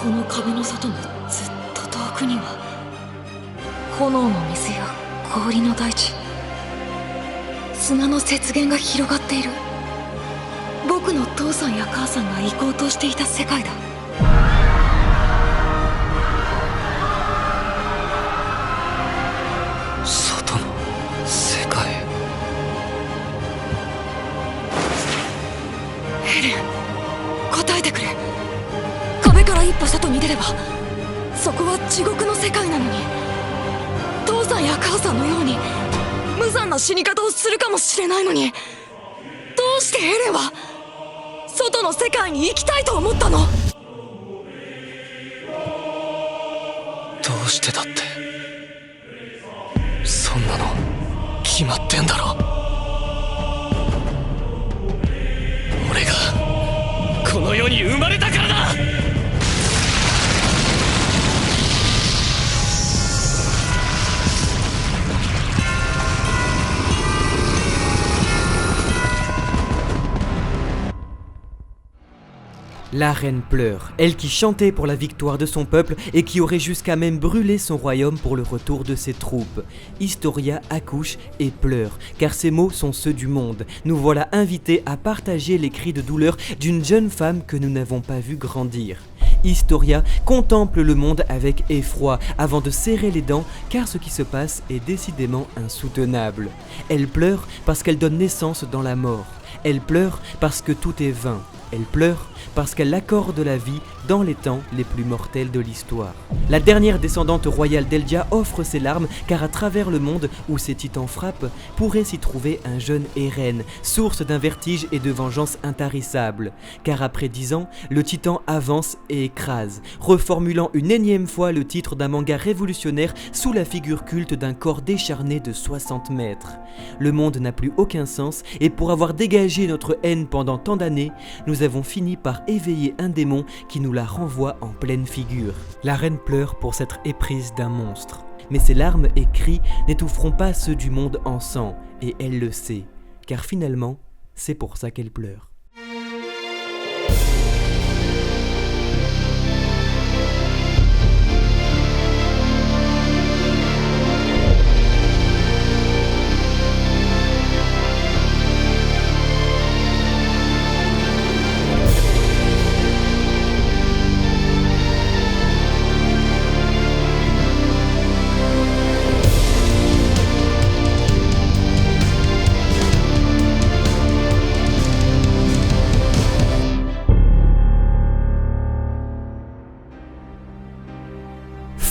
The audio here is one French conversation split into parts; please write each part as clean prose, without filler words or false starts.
この壁の外のずっと遠くには炎の水や氷の大地、砂の雪原が広がっている。僕の父さんや母さんが行こうとしていた世界だ。外の世界。ヘレン、答えてくれ。壁から一歩外に出ればそこは地獄の世界なのに、父さんや母さんのように無残な死に方をするかもしれないのに、どうしてヘレンは外の世界に行きたいと思ったの？どうしてだって、そんなの決まってんだろ。俺がこの世に生まれたからだ。La reine pleure, elle qui chantait pour la victoire de son peuple et qui aurait jusqu'à même brûlé son royaume pour le retour de ses troupes. Historia accouche et pleure, car ces mots sont ceux du monde. Nous voilà invités à partager les cris de douleur d'une jeune femme que nous n'avons pas vue grandir. Historia contemple le monde avec effroi avant de serrer les dents, car ce qui se passe est décidément insoutenable. Elle pleure parce qu'elle donne naissance dans la mort. Elle pleure parce que tout est vain. Elle pleure parce qu'elle accorde la vie dans les temps les plus mortels de l'histoire. La dernière descendante royale d'Eldia offre ses larmes, car à travers le monde où ces titans frappent, pourrait s'y trouver un jeune Eren, source d'un vertige et de vengeance intarissables. Car après 10 ans, le titan avance et écrase, reformulant une énième fois le titre d'un manga révolutionnaire sous la figure culte d'un corps décharné de 60 mètres. Le monde n'a plus aucun sens, et pour avoir dégagé notre haine pendant tant d'années, nous avons fini par éveiller un démon qui nous la renvoie en pleine figure. La reine pleure pour s'être éprise d'un monstre. Mais ses larmes et cris n'étoufferont pas ceux du monde en sang, et elle le sait, car finalement, c'est pour ça qu'elle pleure.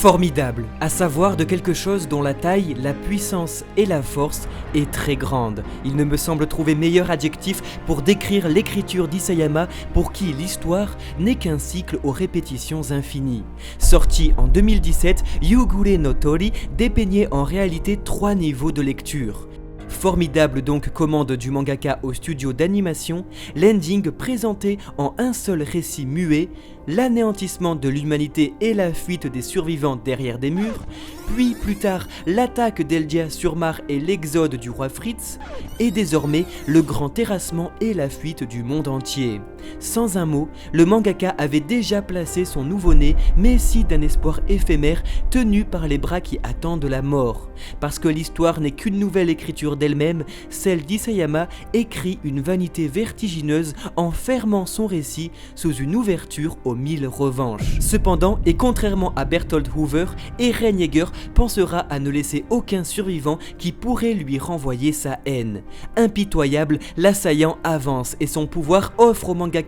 Formidable, à savoir de quelque chose dont la taille, la puissance et la force est très grande. Il ne me semble trouver meilleur adjectif pour décrire l'écriture d'Isayama, pour qui l'histoire n'est qu'un cycle aux répétitions infinies. Sorti en 2017, Yugure no Tori dépeignait en réalité 3 niveaux de lecture. Formidable donc commande du mangaka au studio d'animation, l'ending présenté en un seul récit muet, l'anéantissement de l'humanité et la fuite des survivants derrière des murs, puis plus tard l'attaque d'Eldia sur Mar et l'exode du roi Fritz, et désormais le grand terrassement et la fuite du monde entier. Sans un mot, le mangaka avait déjà placé son nouveau-né, messie d'un espoir éphémère, tenu par les bras qui attendent la mort. Parce que l'histoire n'est qu'une nouvelle écriture d'elle-même, celle d'Isayama écrit une vanité vertigineuse en fermant son récit sous une ouverture aux 1000 revanches. Cependant, et contrairement à Berthold Hoover, Eren Yeager pensera à ne laisser aucun survivant qui pourrait lui renvoyer sa haine. Impitoyable, l'assaillant avance et son pouvoir offre au mangaka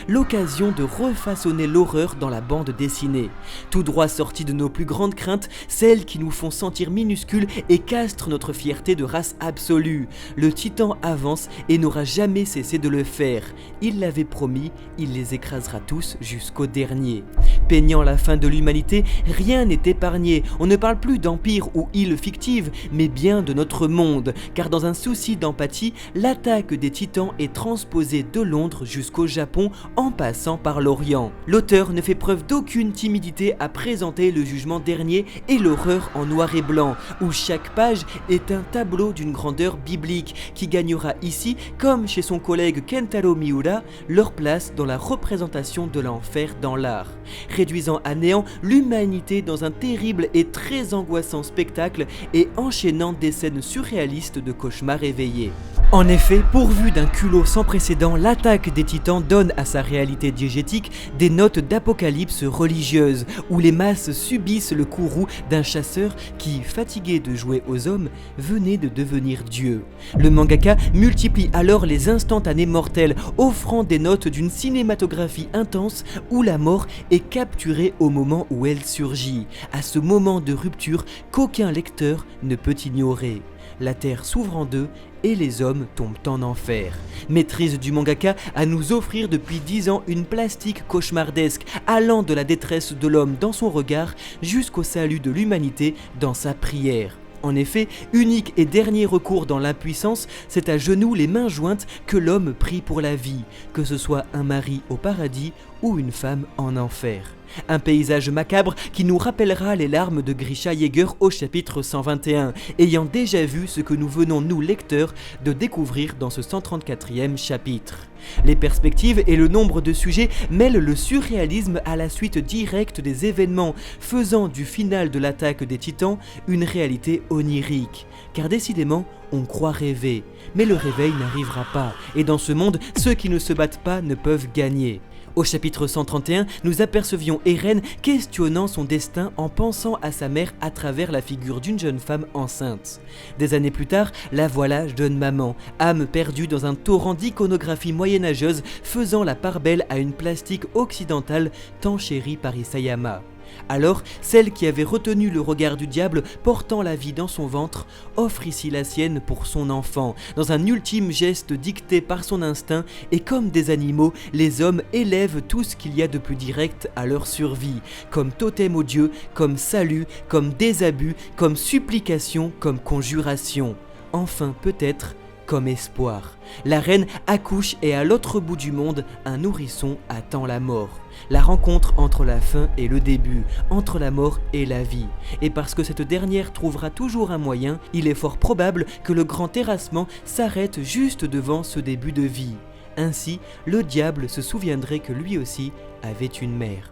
l'occasion de refaçonner l'horreur dans la bande dessinée. Tout droit sorti de nos plus grandes craintes, celles qui nous font sentir minuscules et castrent notre fierté de race absolue. Le titan avance et n'aura jamais cessé de le faire. Il l'avait promis, il les écrasera tous jusqu'au dernier. Peignant la fin de l'humanité, rien n'est épargné. On ne parle plus d'empire ou île fictive, mais bien de notre monde, car dans un souci d'empathie, l'attaque des titans est transposée de Londres jusqu'au Japon en passant par l'Orient. L'auteur ne fait preuve d'aucune timidité à présenter le jugement dernier et l'horreur en noir et blanc, où chaque page est un tableau d'une grandeur biblique qui gagnera ici, comme chez son collègue Kentaro Miura, leur place dans la représentation de l'enfer faire dans l'art, réduisant à néant l'humanité dans un terrible et très angoissant spectacle et enchaînant des scènes surréalistes de cauchemars éveillés. En effet, pourvu d'un culot sans précédent, l'attaque des titans donne à sa réalité diégétique des notes d'apocalypse religieuse, où les masses subissent le courroux d'un chasseur qui, fatigué de jouer aux hommes, venait de devenir Dieu. Le mangaka multiplie alors les instantanés mortels, offrant des notes d'une cinématographie intense où la mort est capturée au moment où elle surgit, à ce moment de rupture qu'aucun lecteur ne peut ignorer. La terre s'ouvre en deux et les hommes tombent en enfer. Maîtrise du mangaka à nous offrir depuis 10 ans une plastique cauchemardesque allant de la détresse de l'homme dans son regard jusqu'au salut de l'humanité dans sa prière. En effet, unique et dernier recours dans l'impuissance, c'est à genoux les mains jointes que l'homme prie pour la vie, que ce soit un mari au paradis ou une femme en enfer. Un paysage macabre qui nous rappellera les larmes de Grisha Jäger au chapitre 121, ayant déjà vu ce que nous venons, nous lecteurs, de découvrir dans ce 134e chapitre. Les perspectives et le nombre de sujets mêlent le surréalisme à la suite directe des événements, faisant du final de l'attaque des titans une réalité onirique. Car décidément, on croit rêver, mais le réveil n'arrivera pas, et dans ce monde, ceux qui ne se battent pas ne peuvent gagner. Au chapitre 131, nous apercevions Eren questionnant son destin en pensant à sa mère à travers la figure d'une jeune femme enceinte. Des années plus tard, la voilà jeune maman, âme perdue dans un torrent d'iconographie moyenâgeuse faisant la part belle à une plastique occidentale tant chérie par Isayama. Alors, celle qui avait retenu le regard du diable portant la vie dans son ventre offre ici la sienne pour son enfant, dans un ultime geste dicté par son instinct, et comme des animaux, les hommes élèvent tout ce qu'il y a de plus direct à leur survie, comme totem aux dieux, comme salut, comme désabus, comme supplication, comme conjuration. Enfin, peut-être, comme espoir. La reine accouche et à l'autre bout du monde, un nourrisson attend la mort. La rencontre entre la fin et le début, entre la mort et la vie. Et parce que cette dernière trouvera toujours un moyen, il est fort probable que le grand terrassement s'arrête juste devant ce début de vie. Ainsi, le diable se souviendrait que lui aussi avait une mère.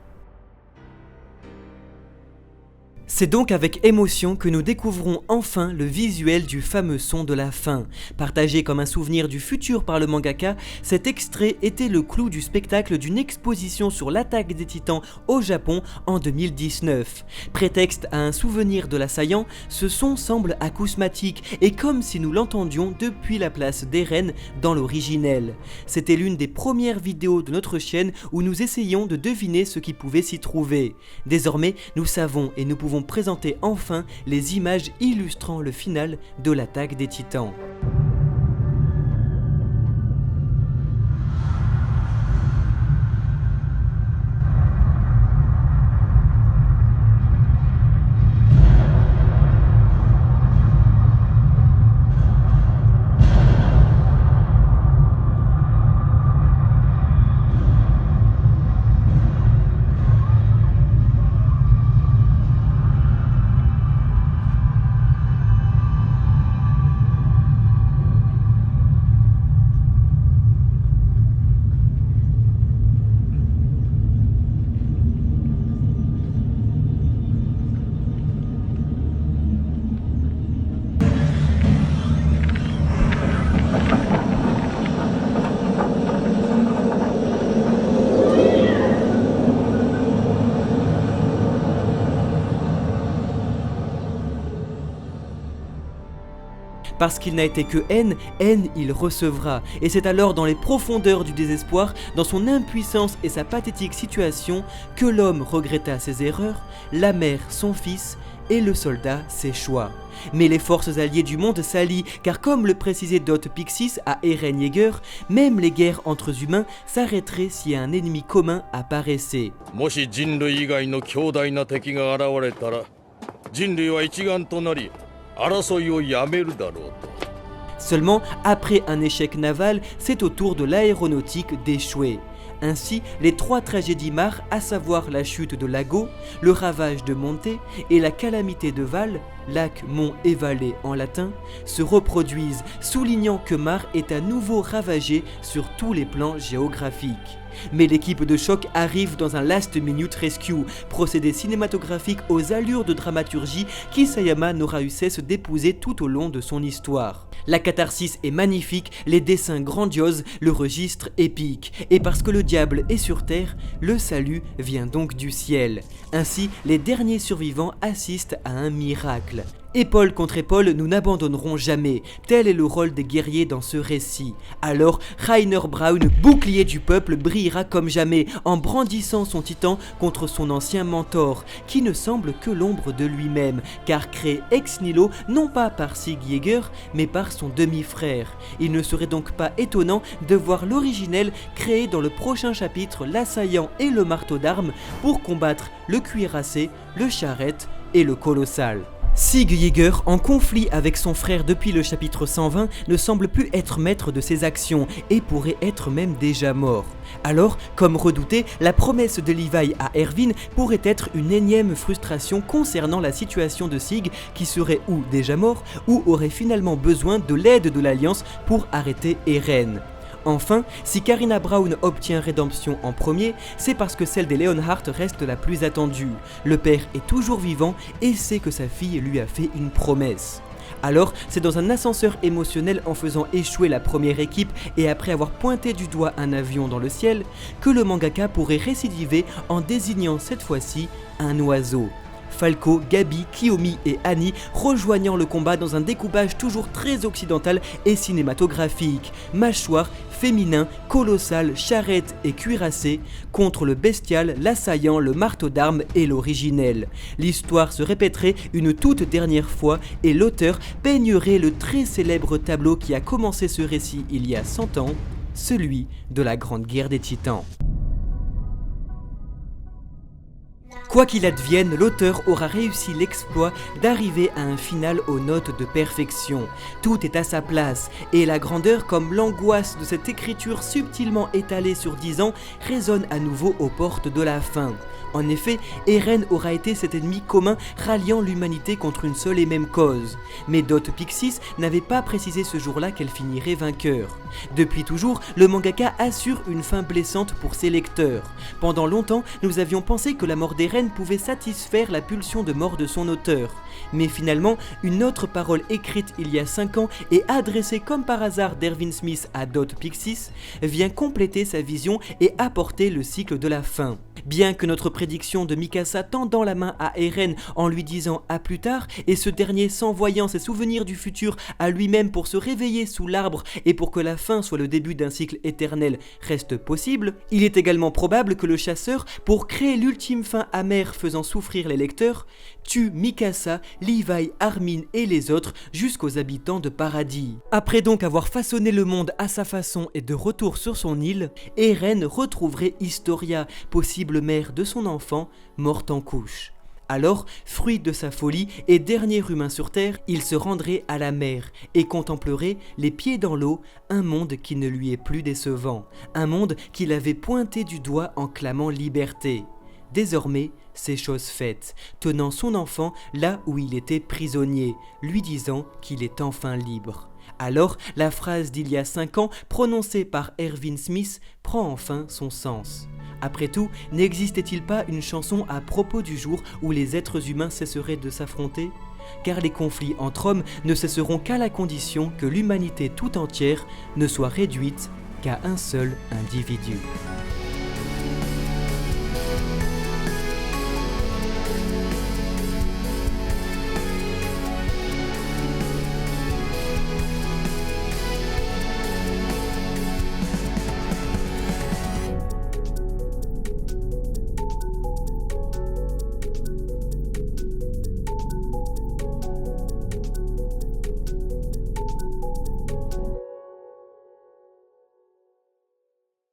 C'est donc avec émotion que nous découvrons enfin le visuel du fameux son de la fin. Partagé comme un souvenir du futur par le mangaka, cet extrait était le clou du spectacle d'une exposition sur l'attaque des titans au Japon en 2019. Prétexte à un souvenir de l'assaillant, ce son semble acousmatique et comme si nous l'entendions depuis la place d'Eren dans l'originel. C'était l'une des premières vidéos de notre chaîne où nous essayions de deviner ce qui pouvait s'y trouver. Désormais, nous savons et nous pouvons présenter enfin les images illustrant le final de l'attaque des titans. Parce qu'il n'a été que haine, haine il recevra. Et c'est alors dans les profondeurs du désespoir, dans son impuissance et sa pathétique situation, que l'homme regretta ses erreurs, la mère son fils et le soldat ses choix. Mais les forces alliées du monde s'allient, car comme le précisait Dot Pixis à Eren Jäger, même les guerres entre humains s'arrêteraient si un ennemi commun apparaissait. Seulement, après un échec naval, c'est au tour de l'aéronautique d'échouer. Ainsi, les trois tragédies Mar, à savoir la chute de Lago, le ravage de Monte et la calamité de Val, lac, mont et vallée en latin, se reproduisent, soulignant que Mar est à nouveau ravagé sur tous les plans géographiques. Mais l'équipe de choc arrive dans un last minute rescue, procédé cinématographique aux allures de dramaturgie qu'Isayama n'aura eu cesse d'épouser tout au long de son histoire. La catharsis est magnifique, les dessins grandioses, le registre épique. Et parce que le diable est sur terre, le salut vient donc du ciel. Ainsi, les derniers survivants assistent à un miracle. Épaule contre épaule, nous n'abandonnerons jamais. Tel est le rôle des guerriers dans ce récit. Alors, Rainer Braun, bouclier du peuple, brillera comme jamais en brandissant son titan contre son ancien mentor, qui ne semble que l'ombre de lui-même, car créé ex nihilo non pas par Sig Jäger, mais par son demi-frère. Il ne serait donc pas étonnant de voir l'originel créé dans le prochain chapitre l'assaillant et le marteau d'armes pour combattre le cuirassé, le charrette et le colossal. Sig Jäger, en conflit avec son frère depuis le chapitre 120, ne semble plus être maître de ses actions et pourrait être même déjà mort. Alors, comme redouté, la promesse de Levi à Erwin pourrait être une énième frustration concernant la situation de Sig qui serait ou déjà mort ou aurait finalement besoin de l'aide de l'Alliance pour arrêter Eren. Enfin, si Carina Braun obtient rédemption en premier, c'est parce que celle des Leonhardt reste la plus attendue. Le père est toujours vivant et sait que sa fille lui a fait une promesse. Alors, c'est dans un ascenseur émotionnel en faisant échouer la première équipe et après avoir pointé du doigt un avion dans le ciel, que le mangaka pourrait récidiver en désignant cette fois-ci un oiseau. Falco, Gabi, Kiyomi et Annie rejoignant le combat dans un découpage toujours très occidental et cinématographique. Mâchoire, féminin, colossal, charrette et cuirassé contre le bestial, l'assaillant, le marteau d'armes et l'originel. L'histoire se répéterait une toute dernière fois et l'auteur peignerait le très célèbre tableau qui a commencé ce récit il y a 100 ans, celui de la Grande Guerre des Titans. Quoi qu'il advienne, l'auteur aura réussi l'exploit d'arriver à un final aux notes de perfection. Tout est à sa place, et la grandeur comme l'angoisse de cette écriture subtilement étalée sur 10 ans résonne à nouveau aux portes de la fin. En effet, Eren aura été cet ennemi commun ralliant l'humanité contre une seule et même cause. Mais Dot Pixis n'avait pas précisé ce jour-là qu'elle finirait vainqueur. Depuis toujours, le mangaka assure une fin blessante pour ses lecteurs. Pendant longtemps, nous avions pensé que la mort d'Eren pouvait satisfaire la pulsion de mort de son auteur. Mais finalement, une autre parole écrite il y a 5 ans et adressée comme par hasard d'Erwin Smith à Dot Pixis vient compléter sa vision et apporter le cycle de la fin. Bien que notre prédiction de Mikasa tendant la main à Eren en lui disant à plus tard et ce dernier s'envoyant ses souvenirs du futur à lui-même pour se réveiller sous l'arbre et pour que la fin soit le début d'un cycle éternel reste possible, il est également probable que le chasseur, pour créer l'ultime fin amère faisant souffrir les lecteurs, tue Mikasa, Levi, Armin et les autres jusqu'aux habitants de Paradis. Après donc avoir façonné le monde à sa façon et de retour sur son île, Eren retrouverait Historia, possible mère de son enfant, morte en couche. Alors, fruit de sa folie et dernier humain sur terre, il se rendrait à la mer et contemplerait, les pieds dans l'eau, un monde qui ne lui est plus décevant, un monde qu'il avait pointé du doigt en clamant liberté. Désormais, c'est chose faite, tenant son enfant là où il était prisonnier, lui disant qu'il est enfin libre. Alors, la phrase d'il y a 5 ans, prononcée par Erwin Smith, prend enfin son sens. Après tout, n'existait-il pas une chanson à propos du jour où les êtres humains cesseraient de s'affronter ? Car les conflits entre hommes ne cesseront qu'à la condition que l'humanité tout entière ne soit réduite qu'à un seul individu.